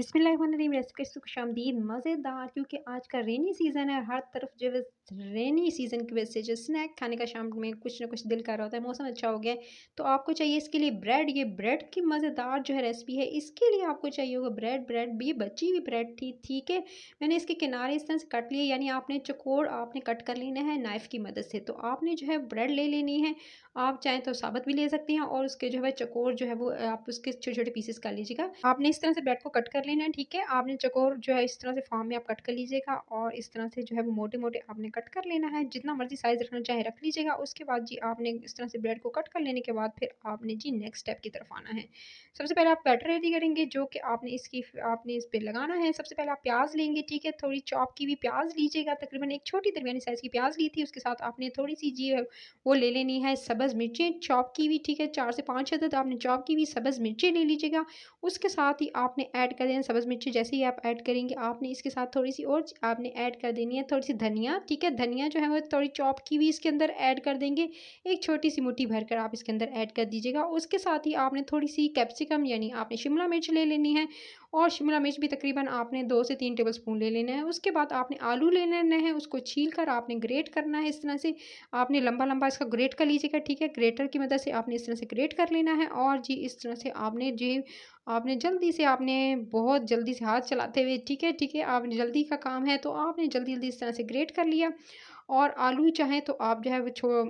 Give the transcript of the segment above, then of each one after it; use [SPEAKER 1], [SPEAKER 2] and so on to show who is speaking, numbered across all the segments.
[SPEAKER 1] बिस्मिल्लाहिर्रहमानिर्रहीम। रेसिपी खुशामदीद मज़ेदार, क्योंकि आज का रेनी सीज़न है। हर तरफ जो है रेनी सीज़न की वजह से जो स्नैक खाने का शाम में कुछ ना कुछ दिल कर रहा होता है। मौसम अच्छा हो गया है तो आपको चाहिए इसके लिए ब्रेड। ये ब्रेड की मज़ेदार जो है रेसिपी है। इसके लिए आपको चाहिए होगा ब्रेड। ब्रेड भी बची हुई ब्रेड थी, ठीक है। मैंने इसके किनारे इस तरह से कट लिए, यानी आपने चौकोर आपने कट कर लेना है नाइफ़ की मदद से। तो आपने जो है ब्रेड ले लेनी है। आप चाहें तो साबुत भी ले सकती हैं और उसके जो है चौकोर जो है वो आप उसके छोटे-छोटे पीसेस कर लीजिएगा। आपने इस तरह से ब्रेड को कट कर लेना है, ठीक है। आपने चौकोर जो है इस तरह से फॉर्म में आप कट कर लीजिएगा और इस तरह से जो है वो मोटे-मोटे आपने कट कर लेना है। जितना मर्ज़ी साइज़ रखना चाहे रख लीजिएगा। उसके बाद जी आपने इस तरह से ब्रेड को कट कर लेने के बाद फिर आपने जी नेक्स्ट स्टेप की तरफ आना है। सबसे पहले आप बैटर रेडी करेंगे जो कि आपने इस पे लगाना है। सबसे पहले आप प्याज़ लेंगे, ठीक है। थोड़ी चॉप की हुई प्याज़ लीजिएगा, तकरीबन एक छोटी दरमियानी साइज़ की प्याज़ ली थी। उसके साथ आपने थोड़ी-सी जी वो ले लेनी है सब्ज़ मिर्चें चॉप की हुई, ठीक है। 4 से 5 अदद आपने चॉप की हुई सब्ज़ मिर्चें ले लीजिएगा। उसके साथ ही आपने ऐड कर देना सब्ज़ मिर्ची। जैसे ही आप ऐड करेंगे आपने इसके साथ थोड़ी-सी और आपने ऐड कर देनी है थोड़ी-सी धनिया, ठीक है। धनिया जो है वो थोड़ी चॉप की हुई इसके अंदर ऐड कर देंगे। एक छोटी-सी मुट्ठी भरकर आप इसके अंदर ऐड कर दीजिएगा। उसके साथ ही आपने थोड़ी-सी कैप्सिकम यानी आपने शिमला मिर्च ले लेनी है और शिमला मिर्च भी तकरीबन आपने 2 से 3 टेबलस्पून ले लेना है। उसके बाद आपने आलू ले लेना है, उसको छील कर आपने ग्रेट करना है इस तरह से। आपने लंबा-लंबा इसका ग्रेट कर लीजिएगा, ठीक है। ग्रेटर की मदद से आपने इस तरह से ग्रेट कर लेना है और जी इस तरह से आपने जल्दी से आपने बहुत जल्दी से हाथ चलाते हुए, ठीक है, ठीक है। आपने जल्दी का काम है तो आपने जल्दी-जल्दी इस तरह से ग्रेट कर लिया। और आलू चाहें तो आप जो है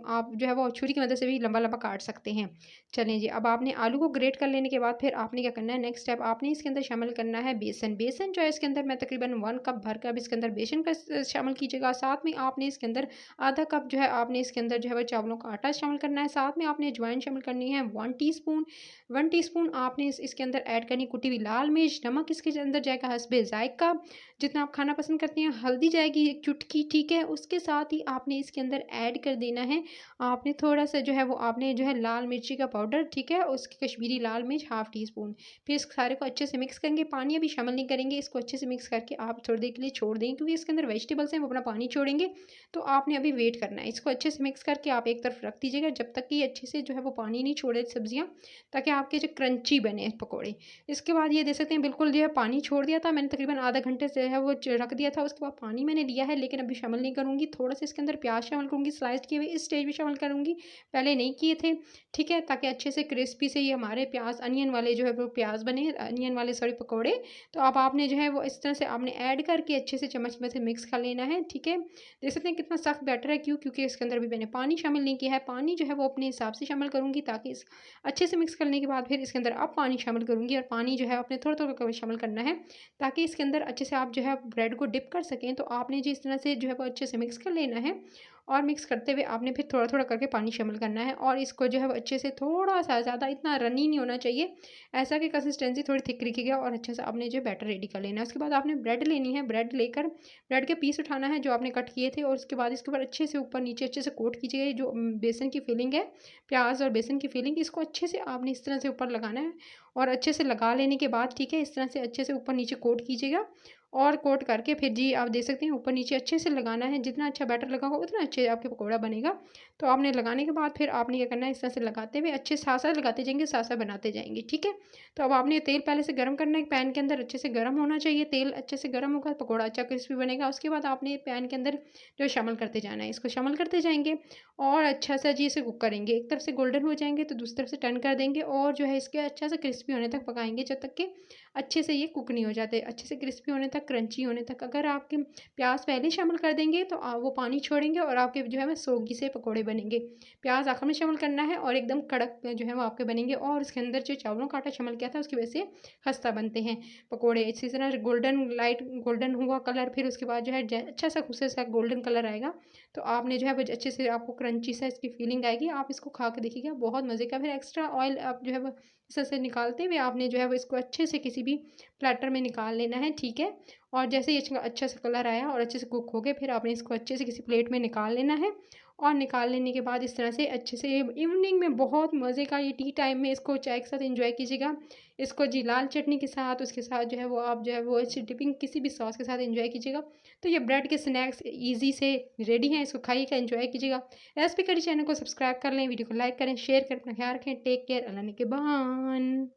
[SPEAKER 1] आप जो है वो छुरी की मदद से भी लंबा-लंबा काट सकते हैं। चलें जी, अब आपने आलू को ग्रेट कर लेने के बाद फिर आपने क्या करना है, नेक्स्ट स्टेप आपने इसके अंदर शामिल करना है बेसन। बेसन जो है इसके अंदर मैं तकरीबन 1 कप भर कर अब इसके अंदर बेसन का शामिल कीजिएगा। साथ में आपने इसके अंदर आधा कप जो है आपने इसके अंदर जो है वो चावलों का आटा शामिल करना है। साथ में आपने अजवाइन शामिल करनी है 1 टीस्पून। 1 टीस्पून आपने इसके अंदर ऐड करनी कुटी हुई लाल मिर्च। नमक इसके अंदर जाएगा हस्बे ज़ायक़ा, जितना आप खाना पसंद करते हैं। हल्दी जाएगी 1 चुटकी, ठीक है। उसके साथ ही आपने इसके अंदर ऐड कर देना है, आपने थोड़ा-सा जो है वो आपने जो है लाल मिर्ची का पाउडर, ठीक है, उसकी कश्मीरी लाल मिर्च हाफ़ टी स्पून। फिर इस सारे को अच्छे से मिक्स करेंगे, पानी अभी शामिल नहीं करेंगे। इसको अच्छे से मिक्स करके आप थोड़ी देर के लिए छोड़ देंगे, क्योंकि इसके अंदर वेजिटेबल्स हैं वो अपना पानी छोड़ेंगे। तो आपने अभी वेट करना है। इसको अच्छे से मिक्स करके आप एक तरफ रख दीजिएगा जब तक कि अच्छे से जो है वो पानी नहीं छोड़े सब्जियाँ, ताकि आपके जो क्रंची बने पकौड़े। इसके बाद ये देख सकते हैं बिल्कुल जो है पानी छोड़ दिया था मैंने, तकरीबन आधा घंटे से है वो रख दिया था। उसके बाद पानी मैंने लिया है, लेकिन अभी शामिल नहीं करूँगी। थोड़ा-सा इसके अंदर प्याज शामिल करूँगी, स्लाइस्ड किए हुए इस स्टेज में शामिल करूँगी, पहले नहीं किए थे, ठीक है। ताकि अच्छे से क्रिस्पी से ये हमारे प्याज अनियन वाले जो है वो प्याज बने, अनियन वाले सॉरी पकौड़े। तो अब आपने जो है वो इस तरह से आपने ऐड करके अच्छे से चम्मच में से मिक्स कर लेना है, ठीक है। देख सकते हैं कितना सख्त बैटर है, क्योंकि इसके अंदर भी मैंने पानी शामिल नहीं किया है। पानी जो है वो अपने हिसाब से शामिल करूँगी, ताकि इस अच्छे से मिक्स करने के बाद फिर इसके अंदर अब पानी शामिल करूँगी, और पानी जो है आपने थोड़ा-थोड़ा करके शामिल करना है, ताकि इसके अंदर अच्छे से आप जो है ब्रेड को डिप कर सकें। तो आपने जी इस तरह से जो है वो अच्छे से मिक्स कर लेना है, और मिक्स करते हुए आपने फिर थोड़ा-थोड़ा करके पानी शामिल करना है, और इसको जो है वो अच्छे से थोड़ा-सा, ज़्यादा इतना रनी नहीं होना चाहिए, ऐसा कि कंसिस्टेंसी थोड़ी थिक रखिएगा, और अच्छे से आपने जो बैटर रेडी कर लेना है। उसके बाद आपने ब्रेड लेनी है, ब्रेड लेकर ब्रेड के पीस उठाना है जो आपने कट किए थे, और उसके बाद इसके ऊपर अच्छे से ऊपर-नीचे अच्छे से कोट कीजिएगा। ये जो बेसन की फिलिंग है, प्याज़ और बेसन की फिलिंग, इसको अच्छे से आपने इस तरह से ऊपर लगाना है, और अच्छे से लगा लेने के बाद, ठीक है, इस तरह से अच्छे से ऊपर-नीचे कोट कीजिएगा। और कोट करके फिर जी आप देख सकते हैं ऊपर-नीचे अच्छे से लगाना है। जितना अच्छा बैटर लगा होगा उतना अच्छे आपके पकौड़ा बनेगा। तो आपने लगाने के बाद फिर आपने क्या करना है, इस तरह से लगाते हुए अच्छे साथ-साथ लगाते जाएँगे, साथ-साथ बनाते जाएँगे, ठीक है। तो अब आपने तेल पहले से गरम करना है, पैन के अंदर अच्छे से गरम होना चाहिए। तेल अच्छे से गरम होगा, पकौड़ा अच्छा क्रिस्पी बनेगा। उसके बाद आपने पैन के अंदर जो शामिल करते जाना है, इसको शामिल करते जाएँगे, और अच्छा सा जी इसे कुक करेंगे। एक तरफ से गोल्डन हो जाएँगे तो दूसरी तरफ से टर्न कर देंगे, और जो है इसके अच्छा से क्रिस्पी होने तक पकाएँगे, जब तक कि अच्छे से ये कुक नहीं हो जाते। अच्छे से क्रिस्पी होने तक, क्रंची होने तक। अगर आपके प्याज़ पहले शामिल कर देंगे तो वो पानी छोड़ेंगे, और आपके जो है वो सोगी से पकौड़े बनेंगे। प्याज़ आखिर में शामिल करना है, और एकदम कड़क जो है वो आपके बनेंगे, और इसके अंदर जो चावलों का आटा शामिल किया था उसकी वजह से खस्ता बनते हैं पकौड़े। इसी तरह गोल्डन लाइट गोल्डन हुआ कलर, फिर उसके बाद जो है अच्छा सा खूबसूरत सा गोल्डन कलर आएगा, तो आपने जो है वो अच्छे से आपको क्रंची सा इसकी फीलिंग आएगी। आप इसको खा के देखिएगा, बहुत मज़े का। फिर एक्स्ट्रा ऑयल आप जो है वो इस तरह से निकालते हुए आपने जो है वो इसको अच्छे से किसी भी प्लेटर में निकाल लेना है, ठीक है। और जैसे ही अच्छा सा कलर आया और अच्छे से कुक हो गए, फिर आपने इसको अच्छे से किसी प्लेट में निकाल लेना है, और निकाल लेने के बाद इस तरह से अच्छे से इवनिंग में बहुत मज़े का, ये टी टाइम में इसको चाय के साथ एंजॉय कीजिएगा। इसको जी लाल चटनी के साथ, उसके साथ जो है वो आप जो है वो अच्छी डिपिंग किसी भी सॉस के साथ एंजॉय कीजिएगा। तो ये ब्रेड के स्नैक्स ईज़ी से रेडी हैं, इसको खाइएगा, एंजॉय कीजिएगा। रेसिपी करी चैनल को सब्सक्राइब कर लें, वीडियो को लाइक करें, शेयर करें, अपना ख्याल रखें। टेक केयर, अल्लाह निगहबान।